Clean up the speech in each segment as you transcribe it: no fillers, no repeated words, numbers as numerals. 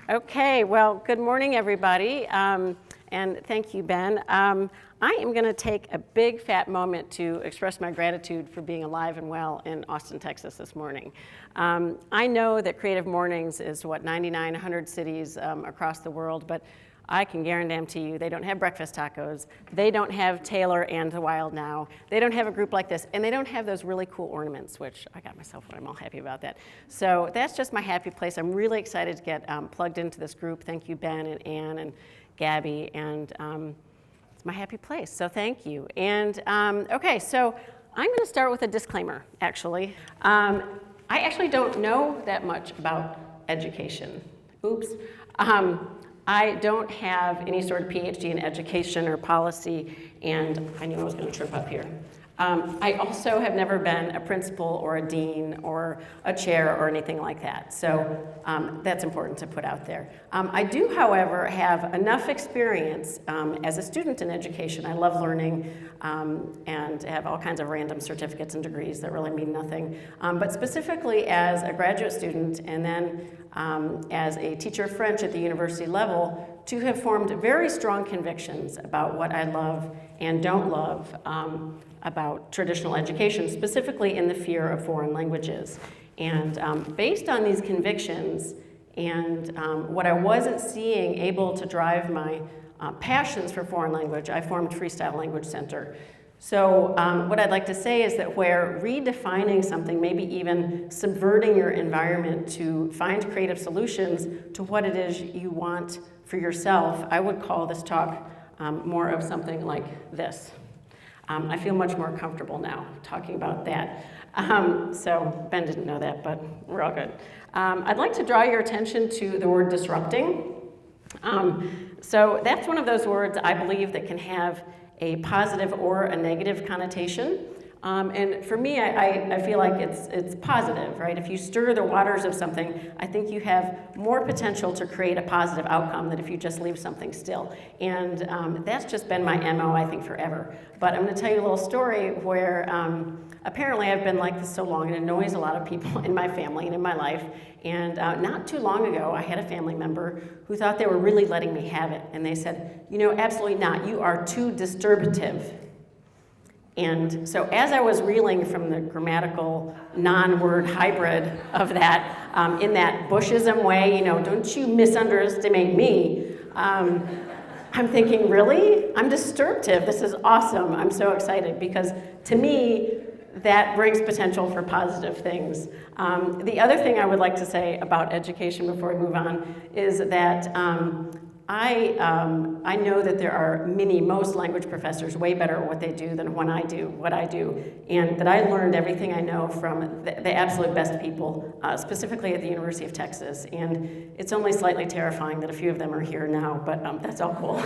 Okay, well, good morning, everybody, and thank you, Ben. I am going to take a big fat moment to express my gratitude for being alive and well in Austin, Texas this morning. I know that Creative Mornings is, 99, 100 cities across the world, but I can guarantee you they don't have breakfast tacos, they don't have Taylor and the Wild Now, they don't have a group like this, and they don't have those really cool ornaments, which I got myself one. I'm all happy about that. So that's just my happy place. I'm really excited to get plugged into this group. Thank you, Ben and Ann and Gabby, and it's my happy place, so thank you. And okay, so I'm going to start with a disclaimer, actually. I actually don't know that much about education. Oops. I don't have any sort of PhD in education or policy, and I knew I was going to trip up here. I also have never been a principal or a dean or a chair or anything like that, so that's important to put out there. I do, however, have enough experience as a student in education. I love learning and have all kinds of random certificates and degrees that really mean nothing, but specifically as a graduate student and then as a teacher of French at the university level, to have formed very strong convictions about what I love and don't love about traditional education, specifically in the fear of foreign languages. And based on these convictions and what I wasn't seeing able to drive my passions for foreign language, I formed Freestyle Language Center. So what I'd like to say is that where redefining something, maybe even subverting your environment to find creative solutions to what it is you want for yourself, I would call this talk more of something like this. I feel much more comfortable now talking about that. So Ben didn't know that, but we're all good. I'd like to draw your attention to the word disrupting. So that's one of those words I believe that can have a positive or a negative connotation. And for me, I feel like it's positive, right? If you stir the waters of something, I think you have more potential to create a positive outcome than if you just leave something still. And that's just been my MO, I think, forever. But I'm going to tell you a little story where apparently I've been like this so long, and it annoys a lot of people in my family and in my life. And not too long ago, I had a family member who thought they were really letting me have it. And they said, you know, absolutely not. You are too disturbative. And so as I was reeling from the grammatical non-word hybrid of that, in that Bushism way, you know, don't you misunderestimate me, I'm thinking, really? I'm disturbative. This is awesome. I'm so excited because to me, that brings potential for positive things. The other thing I would like to say about education before we move on is that I know that there are most language professors way better at what they do than what I do, and that I learned everything I know from the absolute best people, specifically at the University of Texas, and it's only slightly terrifying that a few of them are here now, but that's all cool.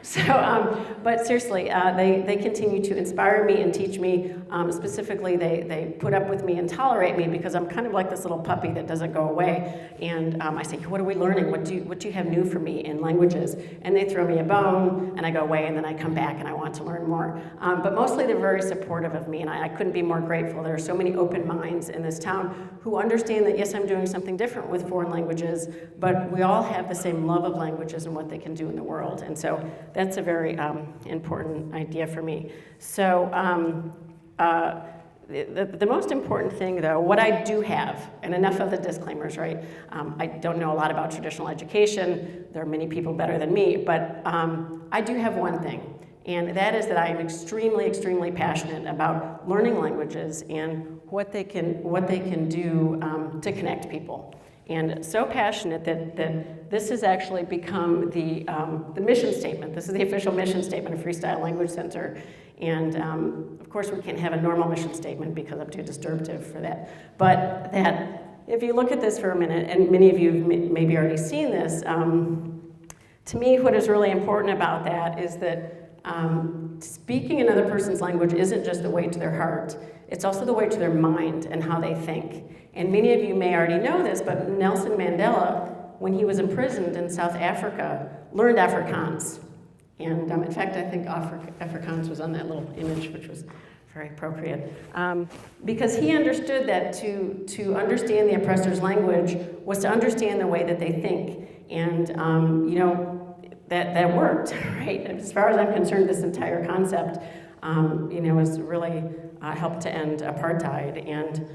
So, but seriously, they continue to inspire me and teach me. Specifically, they put up with me and tolerate me because I'm kind of like this little puppy that doesn't go away, and I say, what are we learning? What do you have new for me in languages? And they throw me a bone, and I go away, and then I come back, and I want to learn more. But mostly they're very supportive of me, and I couldn't be more grateful. There are so many open minds in this town who understand that, yes, I'm doing something different with foreign languages, but we all have the same love of languages and what they can do in the world. And so that's a very important idea for me. So the most important thing, though, what I do have, and enough of the disclaimers, right? I don't know a lot about traditional education. There are many people better than me, but I do have one thing, and that is that I am extremely, extremely passionate about learning languages and what they can do to connect people. And so passionate that this has actually become the mission statement. This is the official mission statement of Freestyle Language Center. And of course, we can't have a normal mission statement because I'm too disturbative for that. But that if you look at this for a minute, and many of you have maybe already seen this, to me, what is really important about that is that speaking another person's language isn't just the way to their heart, it's also the way to their mind and how they think. And many of you may already know this, but Nelson Mandela, when he was imprisoned in South Africa, learned Afrikaans. And in fact, I think Afrikaans was on that little image, which was very appropriate. Because he understood that to understand the oppressor's language was to understand the way that they think. And that worked, right? As far as I'm concerned, this entire concept, has really helped to end apartheid. And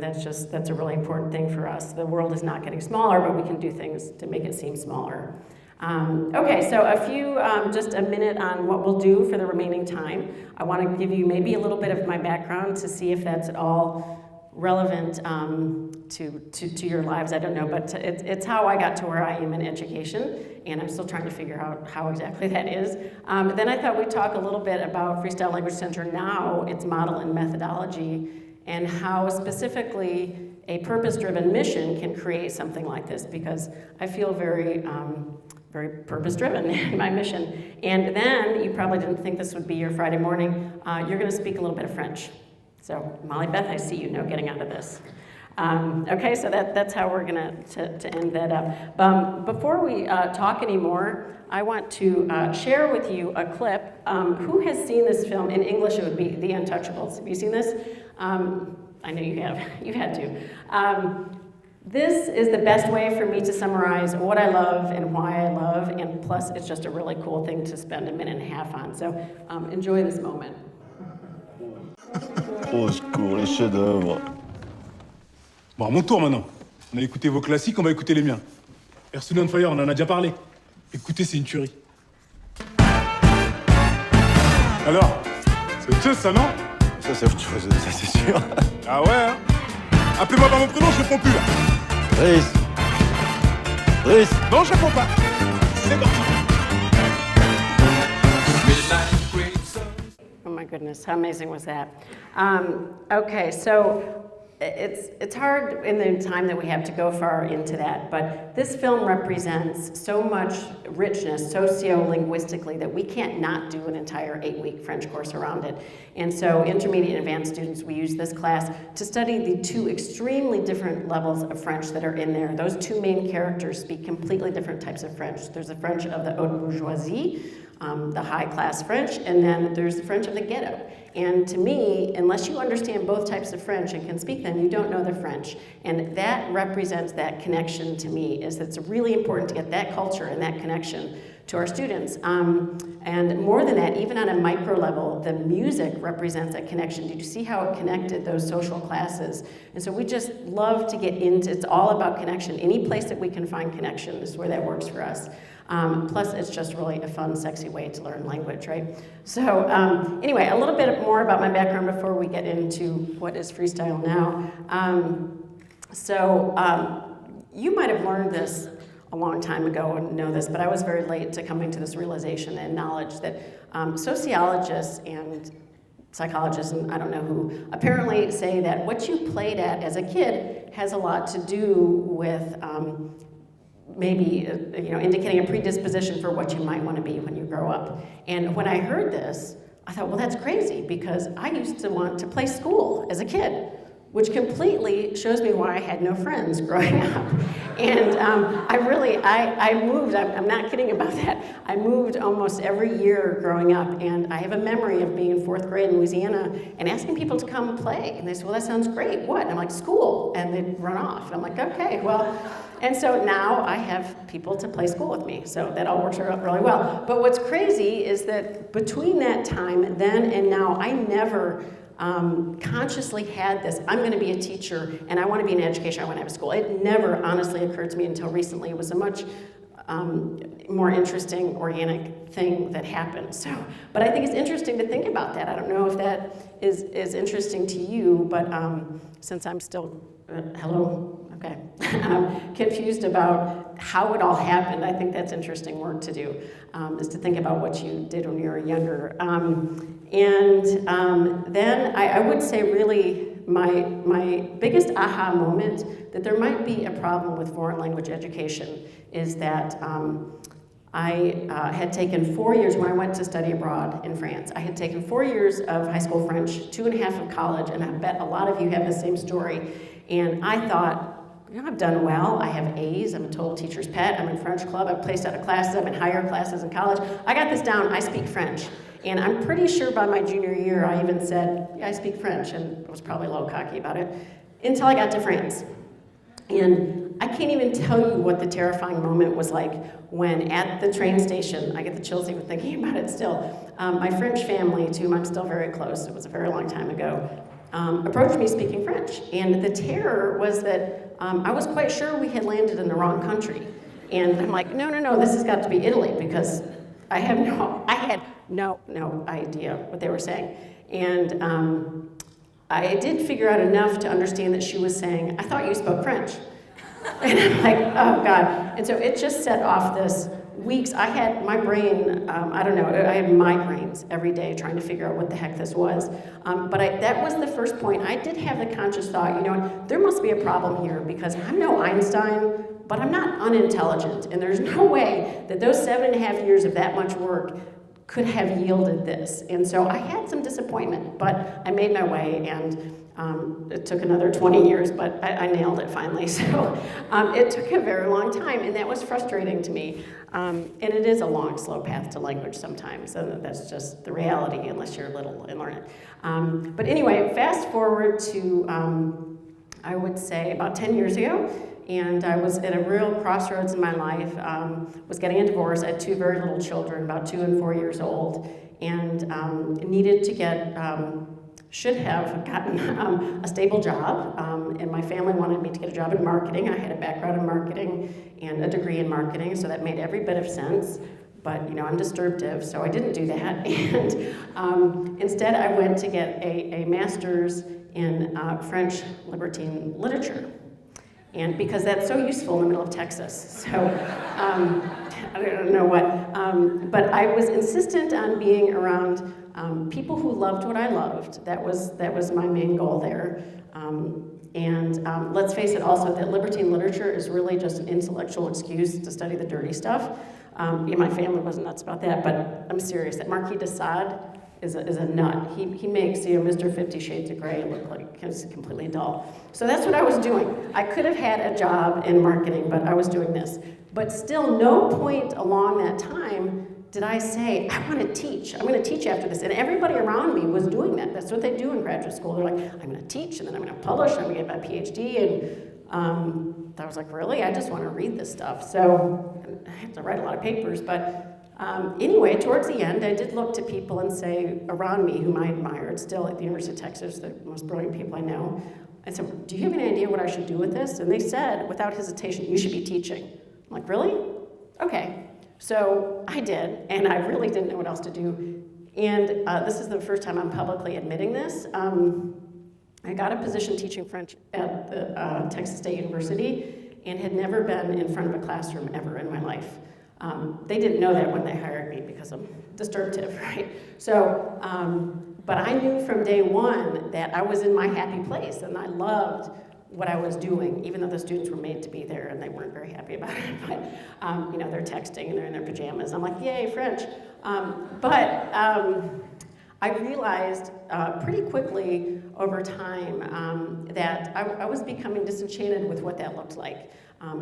that's a really important thing for us. The world is not getting smaller, but we can do things to make it seem smaller. Okay, so just a minute on what we'll do for the remaining time. I want to give you maybe a little bit of my background to see if that's at all relevant to your lives. I don't know, but it's how I got to where I am in education, and I'm still trying to figure out how exactly that is. Then I thought we'd talk a little bit about Freestyle Language Center now, its model and methodology, and how specifically a purpose-driven mission can create something like this, because I feel very purpose-driven in my mission. And then, you probably didn't think this would be your Friday morning, you're gonna speak a little bit of French. So, Molly Beth, I see you, no getting out of this. Okay, so that's how we're gonna to end that up. Before we talk anymore, I want to share with you a clip. Who has seen this film? In English, it would be The Untouchables. Have you seen this? I know you have, you've had to. This is the best way for me to summarize what I love and why I love, and plus it's just a really cool thing to spend a minute and a half on. So enjoy this moment. Au secours, les chefs-d'œuvre. Bon, à mon tour maintenant. On a écouté vos classiques, on va écouter les miens. Earth, Wind & Fire, on en a déjà parlé. Écoutez, c'est une tuerie. Alors, c'est autre chose, ça, non? Ça, c'est autre chose, ça, c'est sûr. Ah ouais, hein? Appelez-moi par mon prénom, je réponds plus, là. Driss. Driss. Non, je réponds pas. C'est parti. Oh my goodness, how amazing was that? Okay, so it's hard in the time that we have to go far into that, but this film represents so much richness socio-linguistically that we can't not do an entire 8-week French course around it. And so intermediate and advanced students, we use this class to study the two extremely different levels of French that are in there. Those two main characters speak completely different types of French. There's the French of the haute bourgeoisie, the high-class French, and then there's the French of the ghetto. And to me, unless you understand both types of French and can speak them, you don't know the French. And that represents that connection to me, is that it's really important to get that culture and that connection to our students. And more than that, even on a micro level, the music represents that connection. Did you see how it connected those social classes? And so we just love to get into, it's all about connection. Any place that we can find connection is where that works for us. Plus, it's just really a fun, sexy way to learn language, right? So anyway, a little bit more about my background before we get into what is freestyle now. You might have learned this a long time ago and know this, but I was very late to coming to this realization and knowledge that sociologists and psychologists, and I don't know who, apparently say that what you played at as a kid has a lot to do with maybe indicating a predisposition for what you might want to be when you grow up. And when I heard this, I thought, well, that's crazy, because I used to want to play school as a kid, which completely shows me why I had no friends growing up. And I moved, I'm not kidding about that, I moved almost every year growing up, and I have a memory of being in 4th grade in Louisiana and asking people to come play. And they said, well, that sounds great, what? And I'm like, school. And they'd run off. And I'm like, okay, well. And so now I have people to play school with me, so that all works out really well. But what's crazy is that between that time, then and now, I never consciously had this, I'm gonna be a teacher and I wanna be in education, I wanna have a school. It never honestly occurred to me until recently. It was a much more interesting, organic thing that happened. So, but I think it's interesting to think about that. I don't know if that is interesting to you, but since I'm still, hello? Okay, confused about how it all happened. I think that's interesting work to do, is to think about what you did when you were younger. Then I would say really my biggest aha moment that there might be a problem with foreign language education is that I had taken 4 years when I went to study abroad in France. I had taken 4 years of high school French, 2.5 of college, and I bet a lot of you have the same story. And I thought, I've done well, I have A's, I'm a total teacher's pet, I'm in French club, I've placed out of classes, I'm in higher classes in college. I got this down, I speak French. And I'm pretty sure by my junior year, I even said, yeah, I speak French, and I was probably a little cocky about it, until I got to France. And I can't even tell you what the terrifying moment was like when at the train station, I get the chills even thinking about it still, my French family, to whom I'm still very close, it was a very long time ago, approached me speaking French. And the terror was that I was quite sure we had landed in the wrong country. And I'm like, no, this has got to be Italy, because I had no idea what they were saying. And I did figure out enough to understand that she was saying, I thought you spoke French. And I'm like, oh God. And so it just set off this weeks. I had my brain, I don't know, I had migraines every day trying to figure out what the heck this was. But that was the first point. I did have the conscious thought, you know what, there must be a problem here, because I'm no Einstein, but I'm not unintelligent. And there's no way that those 7.5 years of that much work could have yielded this. And so I had some disappointment, but I made my way, and it took another 20 years, but I nailed it finally. So it took a very long time, and that was frustrating to me. And it is a long, slow path to language sometimes, and that's just the reality unless you're little and learn it. But anyway, fast forward to, I would say about 10 years ago, and I was at a real crossroads in my life, was getting a divorce. I had 2 very little children, about 2 and 4 years old, and needed to get, should have gotten a stable job, and my family wanted me to get a job in marketing. I had a background in marketing and a degree in marketing, so that made every bit of sense. But you know, I'm disturbative, so I didn't do that. And instead, I went to get a master's in French Libertine literature. And because that's so useful in the middle of Texas. So I don't know what, but I was insistent on being around people who loved what I loved. That was my main goal there. And let's face it also, that libertine literature is really just an intellectual excuse to study the dirty stuff. Yeah, my family wasn't nuts about that, but I'm serious. That Marquis de Sade is a nut. He makes, you know, Mr. 50 Shades of Grey look like it's completely dull. So that's what I was doing. I could have had a job in marketing, but I was doing this. But still, no point along that time did I say, I want to teach. I'm going to teach after this. And everybody around me was doing that. That's what they do in graduate school. They're like, I'm going to teach, and then I'm going to publish, I'm going to get my PhD. And I was like, really? I just want to read this stuff. So I have to write a lot of papers, but anyway, towards the end, I did look to people and say, around me, whom I admired, still at the University of Texas, the most brilliant people I know. I said, do you have any idea what I should do with this? And they said, without hesitation, you should be teaching. I'm like, really? Okay. So I did, and I really didn't know what else to do. And this is the first time I'm publicly admitting this. I got a position teaching French at the Texas State University and had never been in front of a classroom ever in my life. They didn't know that when they hired me because I'm disturbative, right? So, but I knew from day one that I was in my happy place, and I loved what I was doing, even though the students were made to be there and they weren't very happy about it. But you know, they're texting and they're in their pajamas. I'm like, yay, French. But I realized pretty quickly over time that I was becoming disenchanted with what that looked like.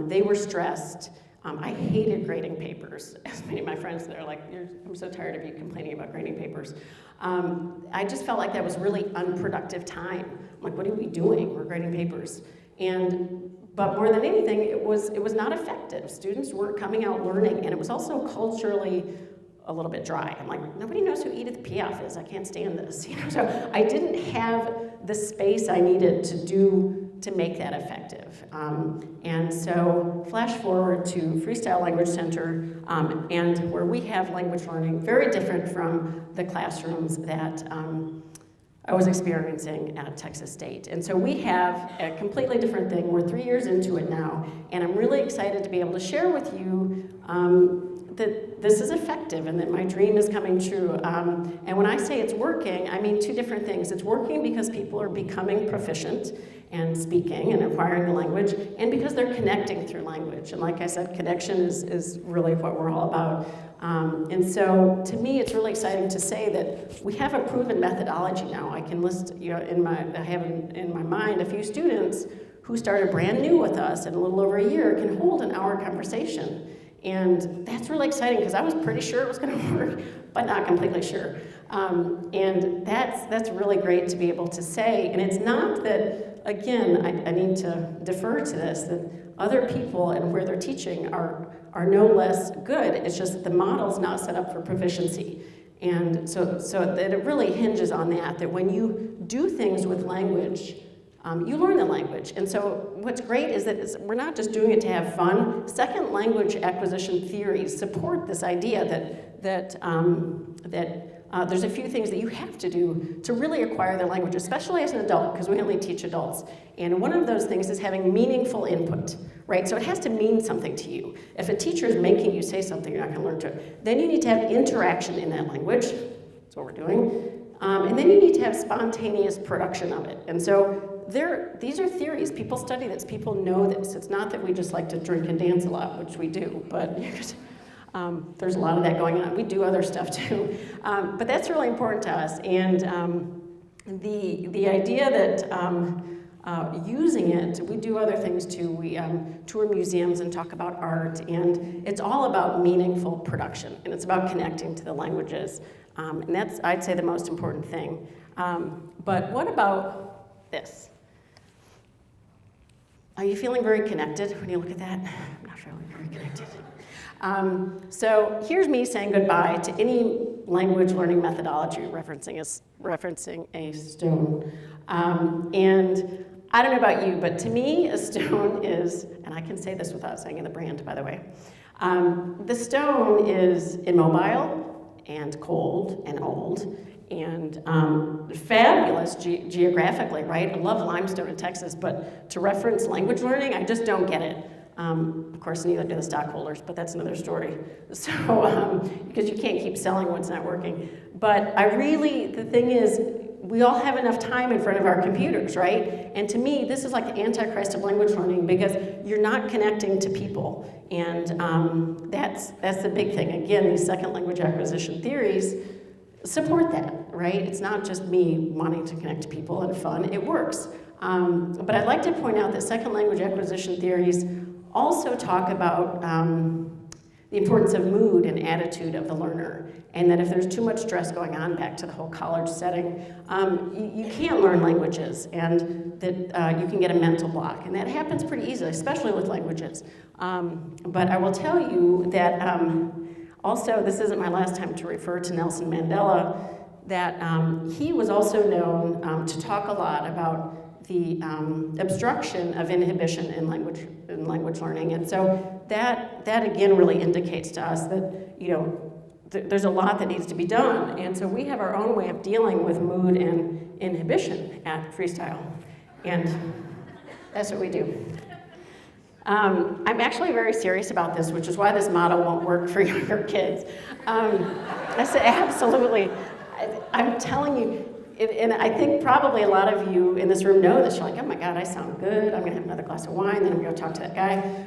They were stressed. I hated grading papers. As many of my friends, they're like, I'm so tired of you complaining about grading papers. I just felt like that was really unproductive time. I'm like, what are we doing? We're grading papers. But more than anything, it was not effective. Students weren't coming out learning, and it was also culturally a little bit dry. I'm like, nobody knows who Edith Piaf is. I can't stand this. You know? So I didn't have the space I needed to make that effective. And so flash forward to Freestyle Language Center, and where we have language learning very different from the classrooms that I was experiencing at Texas State. And so we have a completely different thing. We're 3 years into it now, and I'm really excited to be able to share with you that this is effective and that my dream is coming true. And when I say it's working, I mean 2 different things. It's working because people are becoming proficient and speaking and acquiring the language, and because they're connecting through language. And like I said, connection is really what we're all about. And so to me, it's really exciting to say that we have a proven methodology now. I can list, you know, I have in my mind a few students who started brand new with us in a little over a year can hold an hour conversation. And that's really exciting because I was pretty sure it was going to work, but not completely sure. And that's really great to be able to say. And it's not that, again, I need to defer to this, that other people and where they're teaching are no less good. It's just that the model's not set up for proficiency. And so that it really hinges on that when you do things with language, you learn the language. And so what's great is that we're not just doing it to have fun. Second language acquisition theories support this idea that there's a few things that you have to do to really acquire the language, especially as an adult, because we only teach adults. And one of those things is having meaningful input, right? So it has to mean something to you. If a teacher is making you say something, you're not going to learn to it. Then you need to have interaction in that language. That's what we're doing. And then you need to have spontaneous production of it. And so these are theories. People study this. People know this. It's not that we just like to drink and dance a lot, which we do, but there's a lot of that going on. We do other stuff too. But that's really important to us. And the idea that using it, we do other things too. We tour museums and talk about art, and it's all about meaningful production, and it's about connecting to the languages. And that's, I'd say, the most important thing. But what about this? Are you feeling very connected when you look at that? I'm not feeling very connected. So here's me saying goodbye to any language learning methodology referencing a stone. And I don't know about you, but to me, a stone is, and I can say this without saying the brand, by the way, the stone is immobile and cold and old and fabulous geographically, right? I love limestone in Texas, but to reference language learning, I just don't get it. Of course, neither do the stockholders, but that's another story. So, because you can't keep selling what's not working. But the thing is, we all have enough time in front of our computers, right? And to me, this is like the antichrist of language learning because you're not connecting to people. And that's the big thing. Again, these second language acquisition theories support that, right? It's not just me wanting to connect to people and fun, it works. But I'd like to point out that second language acquisition theories also talk about the importance of mood and attitude of the learner, and that if there's too much stress going on, back to the whole college setting, you can't learn languages, and that you can get a mental block, and that happens pretty easily, especially with languages. But I will tell you that also, this isn't my last time to refer to Nelson Mandela, that he was also known to talk a lot about the obstruction of inhibition in language learning. And so that again really indicates to us that, there's a lot that needs to be done. And so we have our own way of dealing with mood and inhibition at Freestyle. And that's what we do. I'm actually very serious about this, which is why this model won't work for younger kids. I say absolutely. I'm telling you, and I think probably a lot of you in this room know this. You're like, oh my God, I sound good. I'm gonna have another glass of wine, then I'm gonna go talk to that guy.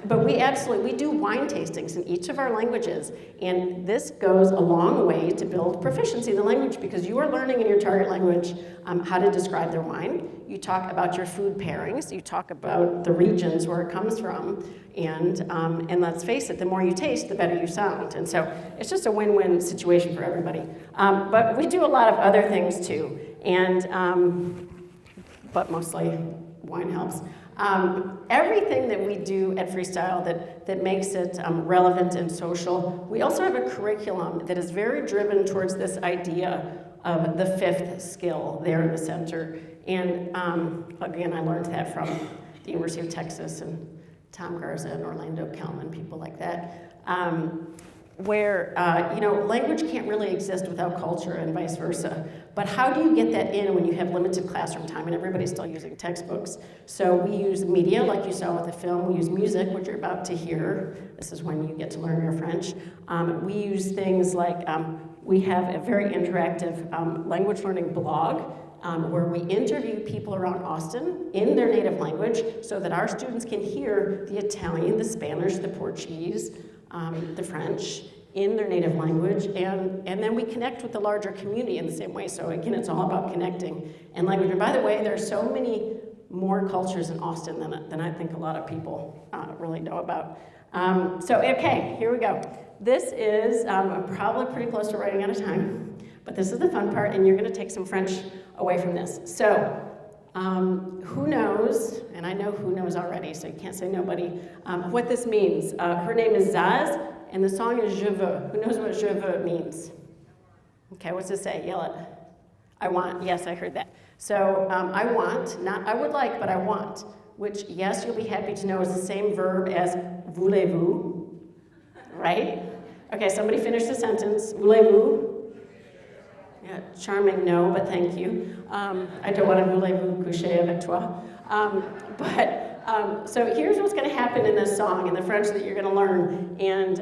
But we do wine tastings in each of our languages, and this goes a long way to build proficiency in the language because you are learning in your target language how to describe their wine. You talk about your food pairings. You talk about the regions where it comes from, and let's face it, the more you taste, the better you sound. And so it's just a win-win situation for everybody. But we do a lot of other things too, and but mostly wine helps. Everything that we do at Freestyle that makes it relevant and social, we also have a curriculum that is very driven towards this idea of the fifth skill there in the center. And again, I learned that from the University of Texas and Tom Garza and Orlando Kelman, people like that, where language can't really exist without culture and vice versa. But how do you get that in when you have limited classroom time and everybody's still using textbooks? So we use media, like you saw with the film. We use music, which you're about to hear. This is when you get to learn your French. We use things like, we have a very interactive language learning blog where we interview people around Austin in their native language so that our students can hear the Italian, the Spanish, the Portuguese, the French in their native language, and then we connect with the larger community in the same way. So again, it's all about connecting and language. And by the way, there are so many more cultures in Austin than I think a lot of people really know about. Okay, here we go. This is probably pretty close to running out of time, but this is the fun part, and you're gonna take some French away from this. So, Who knows, and I know who knows already, so you can't say nobody, what this means. Her name is Zaz, and the song is Je veux. Who knows what Je veux means? Okay, what's it say? Yell it. I want, yes, I heard that. So I want, not I would like, but I want, which, yes, you'll be happy to know is the same verb as voulez-vous, right? Okay, somebody finish the sentence. Voulez-vous? Yeah, charming, no, but thank you. I don't want to voulez-vous coucher avec toi. So here's what's going to happen in this song, in the French that you're going to learn. And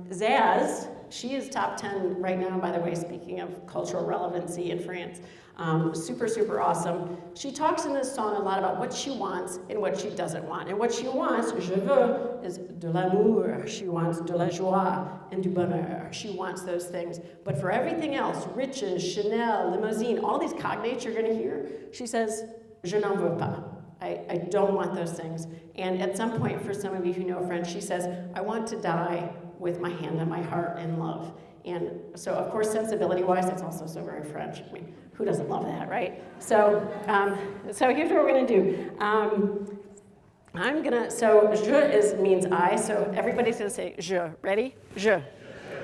Zaz, she is top 10 right now, by the way, speaking of cultural relevancy in France. Super, super awesome. She talks in this song a lot about what she wants and what she doesn't want. And what she wants, je veux, is de l'amour. She wants de la joie and du bonheur. She wants those things. But for everything else, riches, Chanel, limousine, all these cognates you're going to hear, she says, je n'en veux pas. I don't want those things. And at some point, for some of you who know French, she says, I want to die with my hand on my heart in love. And so, of course, sensibility-wise, that's also so very French. I mean, who doesn't love that, right? So, so here's what we're going to do. So je means I, so everybody's going to say je. Ready? Je.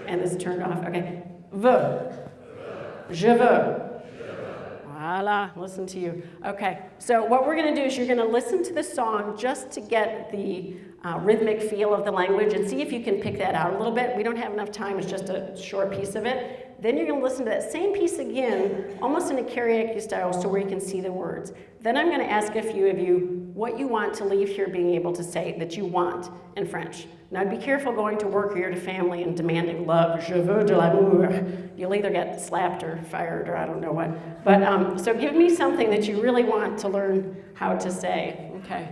And this is turned off. Okay. Veux. Je veux. Voila, listen to you. Okay, so what we're going to do is you're going to listen to the song just to get the rhythmic feel of the language and see if you can pick that out a little bit. We don't have enough time, it's just a short piece of it. Then you're going to listen to that same piece again, almost in a karaoke style, so where you can see the words. Then I'm going to ask a few of you what you want to leave here being able to say that you want in French. Now, be careful going to work or your family and demanding love. Je veux de l'amour. You'll either get slapped or fired or I don't know what. But so give me something that you really want to learn how to say. Okay.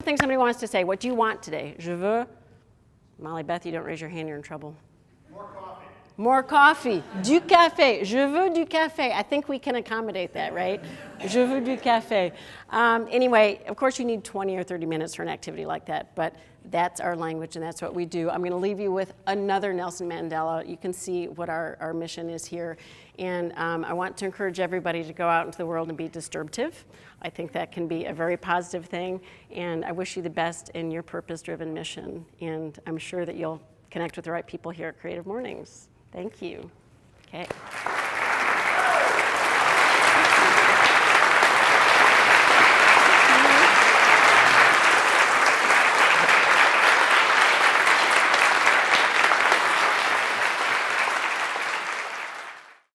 Thing somebody wants to say. What do you want today? Je veux. Molly Beth, you don't raise your hand, you're in trouble. More coffee. More coffee. Du café. Je veux du café. I think we can accommodate that, right? Je veux du café. Anyway, of course you need 20 or 30 minutes for an activity like that, but that's our language and that's what we do. I'm going to leave you with another Nelson Mandela. You can see what our mission is here. And I want to encourage everybody to go out into the world and be disturbtive. I think that can be a very positive thing. And I wish you the best in your purpose-driven mission. And I'm sure that you'll connect with the right people here at Creative Mornings. Thank you. Okay.